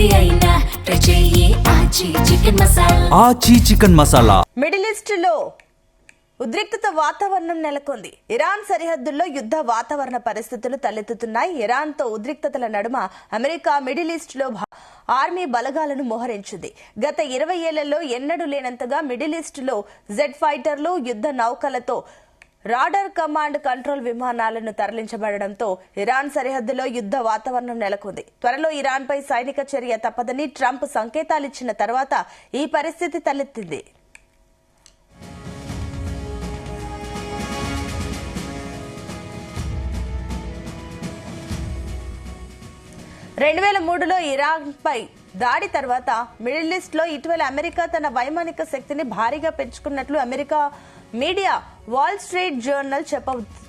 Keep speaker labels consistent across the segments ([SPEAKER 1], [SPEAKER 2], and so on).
[SPEAKER 1] ఏది అయినా ట్రై చెయ్యి ఆచి చికెన్ మసాలా.
[SPEAKER 2] మిడిల్ ఈస్ట్ లో ఉద్రిక్తత వాతావరణం నెలకొంది. ఇరాన్ సరిహద్దుల్లో యుద్ధ వాతావరణ పరిస్థితులు తలెత్తుతున్నాయి. ఇరాన్ తో ఉద్రిక్తతల నడుమ అమెరికా మిడిల్ ఈస్ట్ లో ఆర్మీ బలగాలను మోహరించింది. గత 20 ఏళ్లలో ఎన్నడూ లేనంతగా మిడిల్ ఈస్ట్ లో జెడ్ ఫైటర్లు, యుద్ధ నౌకలతో రాడార్ కమాండ్ కంట్రోల్ విమానాలను తరలించబడడంతో ఇరాన్ సరిహద్దులో యుద్ధ వాతావరణం నెలకొంది. త్వరలో ఇరాన్ పై సైనిక చర్య తప్పదని ట్రంప్ సంకేతాలిచ్చిన తర్వాత ఈ పరిస్థితి తలెత్తింది. 2003లో ఇరాన్ పై దాడి తర్వాత మిడిల్ ఈస్ట్ లో ఇటీవల అమెరికా తన వైమానిక శక్తిని భారీగా పెంచుకున్నట్లు America media Wall Street Journal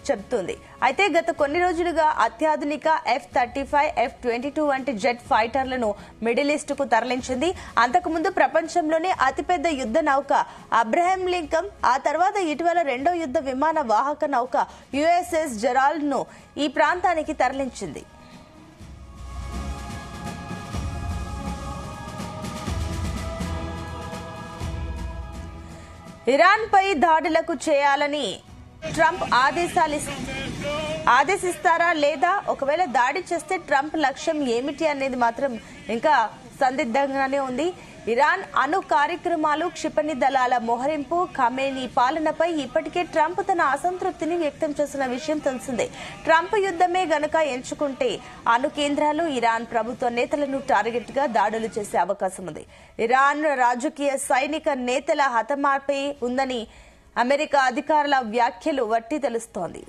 [SPEAKER 2] చెబుతుంది. అయితే గత కొన్ని రోజులుగా అత్యాధునిక F-35, F-22 వంటి జెట్ ఫైటర్లను మిడిల్ ఈస్ట్ కు తరలించింది. అంతకుముందు ప్రపంచంలోనే అతిపెద్ద యుద్ధ నౌక అబ్రహం లింకన్, ఆ తర్వాత ఇటీవల రెండో యుద్ధ విమాన వాహక నౌక USS జెరాల్డ్ ను ఈ ప్రాంతానికి తరలించింది. ఇరాన్ పై దాడులకు చేయాలని ట్రంప్ ఆదేశిస్తారా లేదా, ఒకవేళ దాడి చేస్తే ట్రంప్ లక్ష్యం ఏమిటి అనేది మాత్రం ఇంకా సందిగ్ధంగానే ఉంది. ఇరాన్ అణు కార్యక్రమాలు, క్షిపణి దళాల మోహరింపు, ఖమేనీ పాలనపై ఇప్పటికే ట్రంప్ తన అసంతృప్తిని వ్యక్తం చేసిన విషయం తెలిసిందే. ట్రంప్ యుద్ధమే గనక ఎంచుకుంటే అణు కేంద్రాలు, ఇరాన్ ప్రభుత్వ నేతలను టార్గెట్ గా దాడులు చేసే అవకాశం ఉంది. ఇరాన్ రాజకీయ సైనిక నేతల హతమార్పై ఉందని అమెరికా అధికారుల వ్యాఖ్యలు వట్టి తెలుస్తోంది.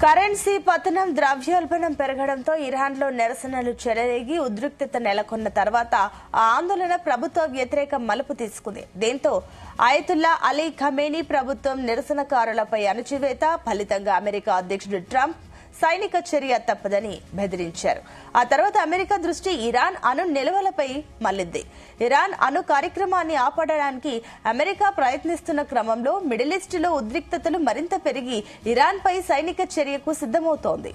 [SPEAKER 2] కరెన్సీ పతనం, ద్రవ్యోల్బణం పెరగడంతో ఇరాన్లో నిరసనలు చెలరేగి ఉద్రిక్తత నెలకొన్న తర్వాత ఆ ఆందోళన ప్రభుత్వ వ్యతిరేక మలుపు తీసుకుంది. దీంతో అయతుల్లా అలీ ఖమేనీ ప్రభుత్వం నిరసనకారులపై అణచివేత, ఫలితంగా అమెరికా అధ్యక్షుడు ట్రంప్ సైనిక చర్య తప్పదని బెదిరించారు. ఆ తర్వాత అమెరికా దృష్టి ఇరాన్ అణు నిల్వలపై మళ్లింది. ఇరాన్ అణు కార్యక్రమాన్ని ఆపడానికి అమెరికా ప్రయత్నిస్తున్న క్రమంలో మిడిల్ ఈస్ట్ లో ఉద్రిక్తతలు మరింత పెరిగి ఇరాన్ పై సైనిక చర్యకు సిద్దమవుతోంది.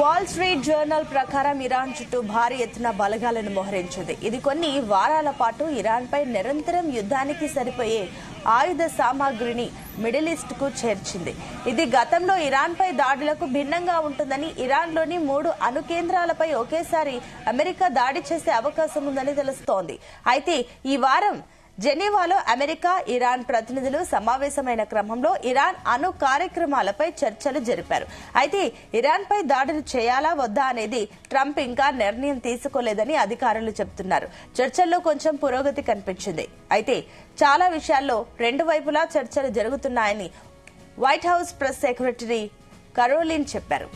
[SPEAKER 2] వాల్ స్ట్రీట్ జర్నల్ ప్రకారం ఇరాన్ చుట్టూ భారీ ఎత్తున బలగాలను మోహరించింది. ఇది కొన్ని వారాల పాటు ఇరాన్ పై నిరంతరం యుద్ధానికి సరిపోయే ఆయుధ సామాగ్రిని మిడిల్ ఈస్ట్ కు చేర్చింది. ఇది గతంలో ఇరాన్ పై దాడులకు భిన్నంగా ఉంటుందని, ఇరాన్ లోని 3 అణు కేంద్రాలపై ఒకేసారి అమెరికా దాడి చేసే అవకాశం ఉందని తెలుస్తోంది. అయితే ఈ వారం జెనీవాలో అమెరికా, ఇరాన్ ప్రతినిధులు సమావేశమైన క్రమంలో ఇరాన్ అణు కార్యక్రమాలపై చర్చలు జరిపారు. అయితే ఇరాన్ పై దాడులు చేయాలా వద్దా అనేది ట్రంప్ ఇంకా నిర్ణయం తీసుకోలేదని అధికారులు చెబుతున్నారు. చర్చల్లో కొంచెం పురోగతి కనిపించింది. అయితే చాలా విషయాల్లో రెండు వైపులా చర్చలు జరుగుతున్నాయని white house press secretary Karoline చెప్పారు.